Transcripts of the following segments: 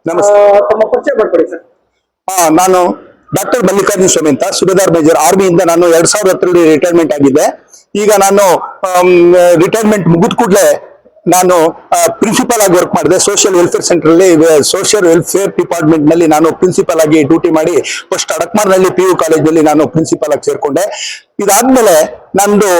ನಮಸ್ತೆ. ತಮ್ಮ ಪರಿಚಯ ಮಾಡ್ಕೊಳ್ಳಿ ಸರ್. ನಾನು ಡಾಕ್ಟರ್ ಮಲ್ಲಿಕಾರ್ಜುನ ಸ್ವಾಮಿ ಅಂತ, ಸುಬೇದಾರ್ ಮೇಜರ್ ಆರ್ಮಿಯಿಂದ ನಾನು 2010 ರಿಟೈರ್ಮೆಂಟ್ ಆಗಿದ್ದೆ. ಈಗ ನಾನು ರಿಟೈರ್ಮೆಂಟ್ ಮುಗಿದ ಕೂಡಲೇ ನಾನು ಪ್ರಿನ್ಸಿಪಲ್ ಆಗಿ ವರ್ಕ್ ಮಾಡಿದೆ. ಸೋಷಿಯಲ್ ವೆಲ್ಫೇರ್ ಸೆಂಟರ್ ಅಲ್ಲಿ ಸೋಷಿಯಲ್ ವೆಲ್ಫೇರ್ ಡಿಪಾರ್ಟ್ಮೆಂಟ್ ನಲ್ಲಿ ನಾನು ಪ್ರಿನ್ಸಿಪಲ್ ಆಗಿ ಡ್ಯೂಟಿ ಮಾಡಿ ಫಸ್ಟ್ ಅಡಕ್ಮಾರ್ನಲ್ಲಿ PU ಕಾಲೇಜಲ್ಲಿ ನಾನು ಪ್ರಿನ್ಸಿಪಲ್ ಆಗಿ ಸೇರ್ಕೊಂಡೆ. ಇದಾದ್ಮೇಲೆ ನಂದು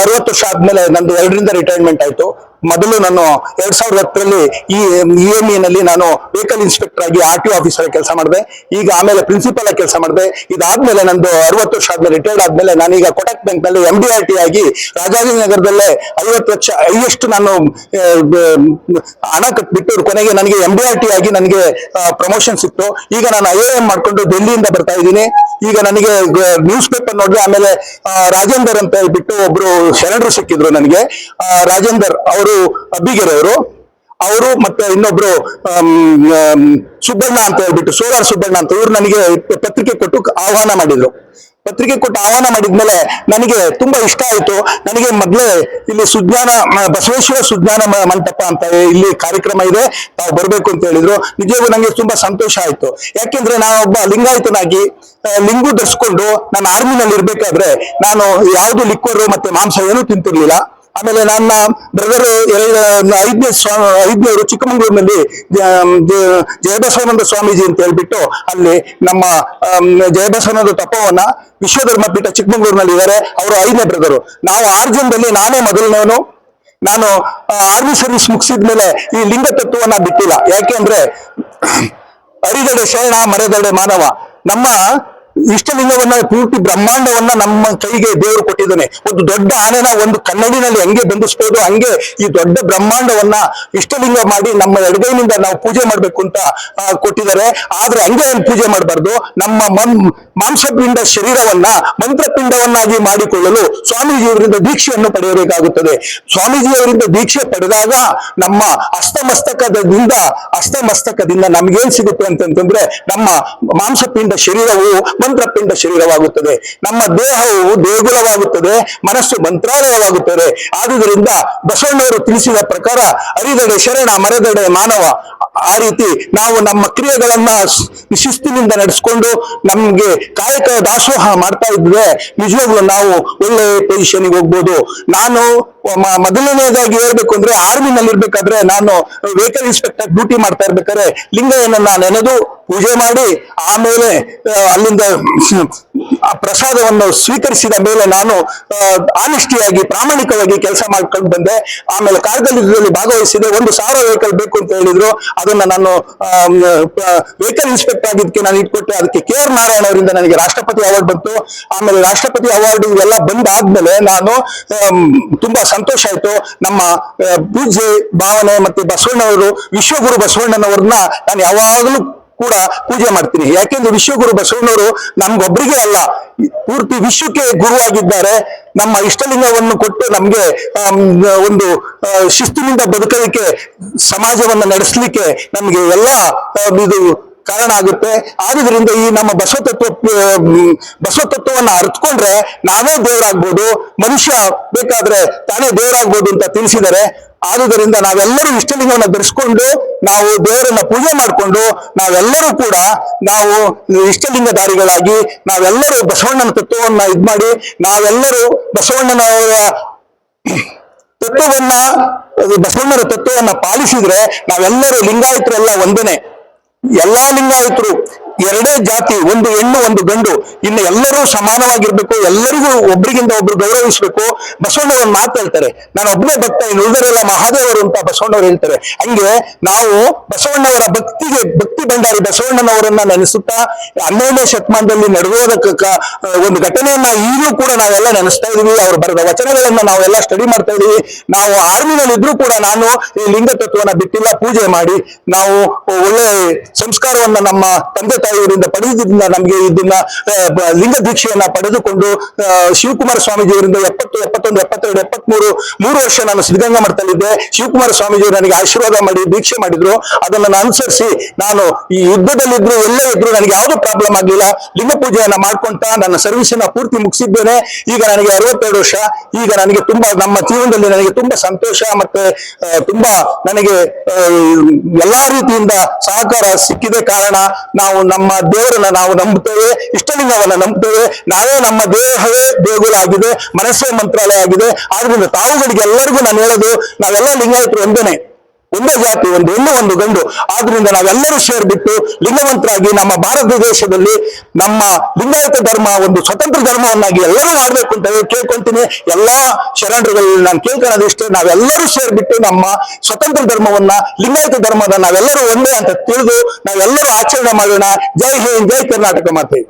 60 ವರ್ಷ ಆದ್ಮೇಲೆ ನಂದು 2ರಿಂದ ರಿಟೈರ್ಮೆಂಟ್ ಆಯ್ತು. ಮೊದಲು ನಾನು 2010 EME ನಲ್ಲಿ ನಾನು ವೆಹಿಕಲ್ ಇನ್ಸ್ಪೆಕ್ಟರ್ ಆಗಿ RTO ಆಫೀಸರ್ ಕೆಲಸ ಮಾಡಿದೆ. ಈಗ ಆಮೇಲೆ ಪ್ರಿನ್ಸಿಪಲ್ ಆಗಿ ಕೆಲಸ ಮಾಡಿದೆ. ಇದಾದ್ಮೇಲೆ ನಂದು 60 ವರ್ಷ ಆದ್ಮೇಲೆ ರಿಟೈರ್ಡ್ ಆದ್ಮೇಲೆ ನಾನೀಗ ಕೊಟಕ್ ಬ್ಯಾಂಕ್ ನಲ್ಲಿ MDRT ಆಗಿ ರಾಜಾಜಿನಗರದಲ್ಲೇ 50 ಲಕ್ಷ ಹೈಯೆಸ್ಟ್ ನಾನು ಹಣ ಕಟ್ಬಿಟ್ಟು ಕೊನೆಗೆ ನನಗೆ MDRT ಆಗಿ ನನಗೆ ಪ್ರಮೋಷನ್ ಸಿಕ್ತು. ಈಗ ನಾನು IAM ಮಾಡ್ಕೊಂಡು ಡೆಲ್ಲಿಯಿಂದ ಬರ್ತಾ ಇದ್ದೀನಿ. ಈಗ ನನಗೆ ನ್ಯೂಸ್ ಪೇಪರ್ ನೋಡಿದ್ರೆ ಆಮೇಲೆ ರಾಜೇಂದರ್ ಅಂತ ಹೇಳ್ಬಿಟ್ಟು ಒಬ್ರು ಶರಣರು ಸಿಕ್ಕಿದ್ರು ನನಗೆ. ರಾಜೇಂದರ್ ಅವರು ಅಬ್ಬಿಗೆರೆ ಅವರು ಮತ್ತೆ ಇನ್ನೊಬ್ರು ಸುಬ್ಬಣ್ಣ ಅಂತ ಹೇಳ್ಬಿಟ್ಟು ಸೋಲಾರ್ ಸುಬ್ಬಣ್ಣ ಅಂತ ಇವ್ರು ನನಗೆ ಪತ್ರಿಕೆ ಕೊಟ್ಟು ಆಹ್ವಾನ ಮಾಡಿದ್ರು. ಪತ್ರಿಕೆ ಕೊಟ್ಟು ಆಹ್ವಾನ ಮಾಡಿದ್ಮೇಲೆ ನನಗೆ ತುಂಬಾ ಇಷ್ಟ ಆಯ್ತು. ನನಗೆ ಮೊದಲೇ ಇಲ್ಲಿ ಸುಜ್ಞಾನ ಬಸವೇಶ್ವರ ಸುಜ್ಞಾನ ಮಂಟಪ ಅಂತ ಇಲ್ಲಿ ಕಾರ್ಯಕ್ರಮ ಇದೆ, ತಾವು ಬರ್ಬೇಕು ಅಂತ ಹೇಳಿದ್ರು. ನಿಜವಾಗೂ ನನಗೆ ತುಂಬಾ ಸಂತೋಷ ಆಯ್ತು. ಯಾಕೆಂದ್ರೆ ನಾನೊಬ್ಬ ಲಿಂಗಾಯತನಾಗಿ ಲಿಂಗು ಧರಿಸ್ಕೊಂಡು ನಾನು ಆರ್ಮಿನಲ್ಲಿ ಇರ್ಬೇಕಾದ್ರೆ ನಾನು ಯಾವುದು ಲಿಕ್ವರು ಮತ್ತೆ ಮಾಂಸ ಏನೂ ತಿಂತಿರ್ಲಿಲ್ಲ. ಆಮೇಲೆ ನನ್ನ ಬ್ರದರ್ 5ನೇವರು ಚಿಕ್ಕಮಂಗ್ಳೂರಿನಲ್ಲಿ ಜಯಬಸವಾನಂದ ಸ್ವಾಮೀಜಿ ಅಂತ ಹೇಳ್ಬಿಟ್ಟು ಅಲ್ಲಿ ನಮ್ಮ ಜಯಬಸವಾನಂದ ತಪೋವನ ವಿಶ್ವಧರ್ಮ ಪೀಠ ಚಿಕ್ಕಮಂಗ್ಳೂರಿನಲ್ಲಿ ಇದ್ದಾರೆ. ಅವರು 5ನೇ ಬ್ರದರು. ನಾವು 6 ಜನದಲ್ಲಿ ನಾನೇ ಮೊದಲನೇವನು. ನಾನು ಆರ್ಮಿ ಸರ್ವಿಸ್ ಮುಗಿಸಿದ್ಮೇಲೆ ಈ ಲಿಂಗ ತತ್ವವನ್ನ ಬಿಟ್ಟಿಲ್ಲ. ಯಾಕೆಂದ್ರೆ ಅರಿದಡೆ ಶರಣ ಮರೆದಡೆ ಮಾನವ. ನಮ್ಮ ಇಷ್ಟಲಿಂಗವನ್ನ ಪೂರ್ತಿ ಬ್ರಹ್ಮಾಂಡವನ್ನ ನಮ್ಮ ಕೈಗೆ ದೇವರು ಕೊಟ್ಟಿದ್ದಾನೆ. ಒಂದು ದೊಡ್ಡ ಆನೆನ ಒಂದು ಕನ್ನಡಿನಲ್ಲಿ ಹೆಂಗೆ ಬಂಧಿಸ್ಬೋದು ಹಂಗೆ ಈ ದೊಡ್ಡ ಬ್ರಹ್ಮಾಂಡವನ್ನ ಇಷ್ಟಲಿಂಗ ಮಾಡಿ ನಮ್ಮ ಎಡಗೈನಿಂದ ನಾವು ಪೂಜೆ ಮಾಡ್ಬೇಕು ಅಂತ ಕೊಟ್ಟಿದ್ದಾರೆ. ಆದ್ರೆ ಹಂಗೆ ಏನು ಪೂಜೆ ಮಾಡಬಾರ್ದು. ನಮ್ಮ ಮಾಂಸಪಿಂಡ ಶರೀರವನ್ನ ಮಂತ್ರಪಿಂಡವನ್ನಾಗಿ ಮಾಡಿಕೊಳ್ಳಲು ಸ್ವಾಮೀಜಿಯವರಿಂದ ದೀಕ್ಷೆಯನ್ನು ಪಡೆಯಬೇಕಾಗುತ್ತದೆ. ಸ್ವಾಮೀಜಿಯವರಿಂದ ದೀಕ್ಷೆ ಪಡೆದಾಗ ನಮ್ಮ ಅಸ್ತಮಸ್ತಕದಿಂದ ನಮ್ಗೇನ್ ಸಿಗುತ್ತೆ ಅಂತಂದ್ರೆ ನಮ್ಮ ಮಾಂಸಪಿಂಡ ಶರೀರವು ಮಂತ್ರಪಿಂಡ ಶರೀರವಾಗುತ್ತದೆ. ನಮ್ಮ ದೇಹವು ದೇಗುಲವಾಗುತ್ತದೆ, ಮನಸ್ಸು ಮಂತ್ರಾಲಯವಾಗುತ್ತದೆ. ಆದುದರಿಂದ ಬಸವಣ್ಣವರು ತಿಳಿಸಿದ ಪ್ರಕಾರ ಅರಿದಡೆ ಶರಣ ಮರೆದಡೆ ಮಾನವ. ಆ ರೀತಿ ನಾವು ನಮ್ಮ ಕ್ರಿಯೆಗಳನ್ನ ಶಿಸ್ತಿನಿಂದ ನಡೆಸ್ಕೊಂಡು ನಮ್ಗೆ ಕಾಯಕ ದಾಸೋಹ ಮಾಡ್ತಾ ಇದ್ರೆ ನಿಜವಾಗ್ಲೂ ನಾವು ಒಳ್ಳೆ ಪೊಸಿಷನ್ಗೆ ಹೋಗ್ಬೋದು. ನಾನು ಮೊದಲನೇದಾಗಿ ಹೇಳ್ಬೇಕು ಅಂದ್ರೆ ಆರ್ಮಿನಲ್ಲಿ ಇರ್ಬೇಕಾದ್ರೆ ನಾನು ವೆಹಿಕಲ್ ಇನ್ಸ್ಪೆಕ್ಟರ್ ಡ್ಯೂಟಿ ಮಾಡ್ತಾ ಇರ್ಬೇಕಾದ್ರೆ ಲಿಂಗಯ್ಯನನ್ನ ನೆನೆದು ಪೂಜೆ ಮಾಡಿ ಆಮೇಲೆ ಅಲ್ಲಿಂದ ಆ ಪ್ರಸಾದವನ್ನು ಸ್ವೀಕರಿಸಿದ ಮೇಲೆ ನಾನು ಆನೆಸ್ಟಿಯಾಗಿ ಪ್ರಾಮಾಣಿಕವಾಗಿ ಕೆಲಸ ಮಾಡ್ಕೊಂಡು ಬಂದೆ. ಆಮೇಲೆ ಕಾರ್ಗಿಲ್ ಯುದ್ಧದಲ್ಲಿ ಭಾಗವಹಿಸಿದೆ. 1,000 ವೆಹಿಕಲ್ ಬೇಕು ಅಂತ ಹೇಳಿದ್ರು. ಅದನ್ನ ನಾನು ವೆಹಿಕಲ್ ಇನ್ಸ್ಪೆಕ್ಟರ್ ಆಗಿದ್ದಕ್ಕೆ ನಾನು ಇಟ್ಕೊಟ್ಟೆ. ಅದಕ್ಕೆ KR ನಾರಾಯಣ ಅವರಿಂದ ನನಗೆ ರಾಷ್ಟ್ರಪತಿ ಅವಾರ್ಡ್ ಬಂತು. ಆಮೇಲೆ ರಾಷ್ಟ್ರಪತಿ ಅವಾರ್ಡ್ ಎಲ್ಲ ಬಂದಾದ್ಮೇಲೆ ನಾನು ತುಂಬಾ ಸಂತೋಷ ಆಯ್ತು. ನಮ್ಮ ಪೂಜೆ ಭಾವನೆ ಮತ್ತೆ ಬಸವಣ್ಣವರು ವಿಶ್ವಗುರು ಬಸವಣ್ಣನವ್ರನ್ನ ನಾನು ಯಾವಾಗಲೂ ಕೂಡ ಪೂಜೆ ಮಾಡ್ತೀನಿ. ಯಾಕೆಂದ್ರೆ ವಿಶ್ವಗುರು ಬಸವಣ್ಣವರು ನಮ್ಗೊಬ್ಬರಿಗೆ ಅಲ್ಲ, ಪೂರ್ತಿ ವಿಶ್ವಕ್ಕೆ ಗುರುವಾಗಿದ್ದಾರೆ. ನಮ್ಮ ಇಷ್ಟಲಿಂಗವನ್ನು ಕೊಟ್ಟು ನಮ್ಗೆ ಒಂದು ಶಿಸ್ತಿನಿಂದ ಬದುಕಲಿಕ್ಕೆ, ಸಮಾಜವನ್ನು ನಡೆಸಲಿಕ್ಕೆ ನಮ್ಗೆ ಎಲ್ಲ ಇದು ಕಾರಣ ಆಗುತ್ತೆ. ಆದುದರಿಂದ ಈ ನಮ್ಮ ಬಸವತತ್ವವನ್ನು ಅರ್ಥಕೊಂಡ್ರೆ ನಾವೇ ದೇವರಾಗ್ಬೋದು, ಮನುಷ್ಯ ಬೇಕಾದ್ರೆ ತಾನೇ ದೇವರಾಗ್ಬೋದು ಅಂತ ತಿಳಿಸಿದರೆ. ಆದುದರಿಂದ ನಾವೆಲ್ಲರೂ ಇಷ್ಟಲಿಂಗವನ್ನು ಧರಿಸ್ಕೊಂಡು ನಾವು ದೇವರನ್ನ ಪೂಜೆ ಮಾಡಿಕೊಂಡು ನಾವೆಲ್ಲರೂ ಕೂಡ ನಾವು ಇಷ್ಟಲಿಂಗಧಾರಿಗಳಾಗಿ ನಾವೆಲ್ಲರೂ ಬಸವಣ್ಣನ ತತ್ವವನ್ನ ಮಾಡಿ ನಾವೆಲ್ಲರೂ ಬಸವಣ್ಣನವರ ತತ್ವವನ್ನ ಪಾಲಿಸಿದ್ರೆ ನಾವೆಲ್ಲರೂ ಲಿಂಗಾಯತರೆಲ್ಲ ಒಂದೇನೆ. ಎಲ್ಲಾ ಲಿಂಗಾಯತರು ಎರಡೇ ಜಾತಿ, ಒಂದು ಹೆಣ್ಣು ಒಂದು ಗಂಡು. ಇನ್ನು ಎಲ್ಲರೂ ಸಮಾನವಾಗಿರ್ಬೇಕು, ಎಲ್ಲರಿಗೂ ಒಬ್ರಿಗಿಂತ ಒಬ್ರು ಗೌರವಿಸ್ಬೇಕು. ಬಸವಣ್ಣವ್ರು ಮಾತು ಹೇಳ್ತಾರೆ, ನಾನು ಒಬ್ಬನೇ ಭಕ್ತ, ಇನ್ನು ಉಳಿದರೆಲ್ಲ ಮಹಾದೇವರು ಅಂತ ಬಸವಣ್ಣವ್ರು ಹೇಳ್ತಾರೆ. ಹಂಗೆ ನಾವು ಬಸವಣ್ಣವರ ಭಕ್ತಿ ಭಂಡಾರಿ ಬಸವಣ್ಣನವರನ್ನ ನೆನೆಸುತ್ತಾ 12ನೇ ಶತಮಾನದಲ್ಲಿ ನಡೆದೋದ ಒಂದು ಘಟನೆಯನ್ನ ಈಗಲೂ ಕೂಡ ನಾವೆಲ್ಲ ನೆನೆಸ್ತಾ ಇದೀವಿ. ಅವ್ರು ಬರೆದ ವಚನಗಳನ್ನ ನಾವೆಲ್ಲ ಸ್ಟಡಿ ಮಾಡ್ತಾ ಇದೀವಿ. ನಾವು ಆರ್ಮಿನಲ್ಲಿ ಇದ್ರೂ ಕೂಡ ನಾನು ಈ ಲಿಂಗ ತತ್ವನ ಬಿಟ್ಟಿಲ್ಲ. ಪೂಜೆ ಮಾಡಿ ನಾವು ಒಳ್ಳೆ ಸಂಸ್ಕಾರವನ್ನ ನಮ್ಮ ತಂದೆ ತಾಯಿಯವರಿಂದ ಪಡೆದಿದ್ದರಿಂದ ನಮಗೆ ಇದನ್ನ ಲಿಂಗ ದೀಕ್ಷೆಯನ್ನ ಪಡೆದುಕೊಂಡು ಶಿವಕುಮಾರ ಸ್ವಾಮೀಜಿಯವರಿಂದ 70 70, 71, 72, 73 3 ವರ್ಷ ನಾನು ಸಿದ್ಧಗಂಗಾ ಮಠದಲ್ಲಿದ್ದೆ. ಶಿವಕುಮಾರ ಸ್ವಾಮೀಜಿಯವರು ನನಗೆ ಆಶೀರ್ವಾದ ಮಾಡಿ ದೀಕ್ಷೆ ಮಾಡಿದ್ರು. ಅದನ್ನು ನಾನು ಅನುಸರಿಸಿ ನಾನು ಈ ಯುದ್ಧದಲ್ಲಿದ್ರು ಎಲ್ಲೇ ಇದ್ರು ನನಗೆ ಯಾವ್ದು ಪ್ರಾಬ್ಲಮ್ ಆಗ್ಲಿಲ್ಲ. ಲಿಂಗ ಪೂಜೆಯನ್ನ ಮಾಡ್ಕೊಂತ ನನ್ನ ಸರ್ವಿಸನ್ನ ಪೂರ್ತಿ ಮುಗಿಸಿದ್ದೇನೆ. ಈಗ ನನಗೆ 62 ವರ್ಷ. ಈಗ ನನಗೆ ತುಂಬಾ ನಮ್ಮ ಜೀವನದಲ್ಲಿ ನನಗೆ ತುಂಬಾ ಸಂತೋಷ ಮತ್ತೆ ತುಂಬಾ ನನಗೆ ಎಲ್ಲಾ ರೀತಿಯಿಂದ ಸಹಕಾರ ಸಿಕ್ಕಿದೆ. ಕಾರಣ ನಾವು ನಮ್ಮ ದೇವರನ್ನ ನಾವು ನಂಬುತ್ತೇವೆ, ಇಷ್ಟಲಿಂಗವನ್ನ ನಂಬುತ್ತೇವೆ. ನಾವೇ ನಮ್ಮ ದೇಹವೇ ದೇಗುಲ ಆಗಿದೆ, ಮನಸ್ಸೇ ಮಂತ್ರಾಲಯ ಆಗಿದೆ. ಆದ್ರಿಂದ ತಾವುಗಳಿಗೆ ಎಲ್ಲರಿಗೂ ನಾನು ಹೇಳೋದು, ನಾವೆಲ್ಲ ಲಿಂಗಾಯತರು ಒಂದೇ ಜಾತಿ, ಒಂದು ಹೆಣ್ಣು ಒಂದು ಗಂಡು. ಆದ್ರಿಂದ ನಾವೆಲ್ಲರೂ ಸೇರ್ಬಿಟ್ಟು ಲಿಂಗವಂತರಾಗಿ ನಮ್ಮ ಭಾರತ ದೇಶದಲ್ಲಿ ನಮ್ಮ ಲಿಂಗಾಯತ ಧರ್ಮ ಒಂದು ಸ್ವತಂತ್ರ ಧರ್ಮವನ್ನಾಗಿ ಎಲ್ಲರೂ ಮಾಡ್ಬೇಕು ಅಂತ ಕೇಳ್ಕೊಂತೀನಿ. ಎಲ್ಲಾ ಶರಣರುಗಳಲ್ಲಿ ನಾನು ಕೇಳ್ಕೊಳ್ಳೋದು ಇಷ್ಟೇ, ನಾವೆಲ್ಲರೂ ಸೇರ್ಬಿಟ್ಟು ನಮ್ಮ ಸ್ವತಂತ್ರ ಧರ್ಮವನ್ನ, ಲಿಂಗಾಯತ ಧರ್ಮದ ನಾವೆಲ್ಲರೂ ಒಂದೇ ಅಂತ ತಿಳಿದು ನಾವೆಲ್ಲರೂ ಆಚರಣೆ ಮಾಡೋಣ. ಜೈ ಹಿಂದ್, ಜೈ ಕರ್ನಾಟಕ ಮಾತೆ.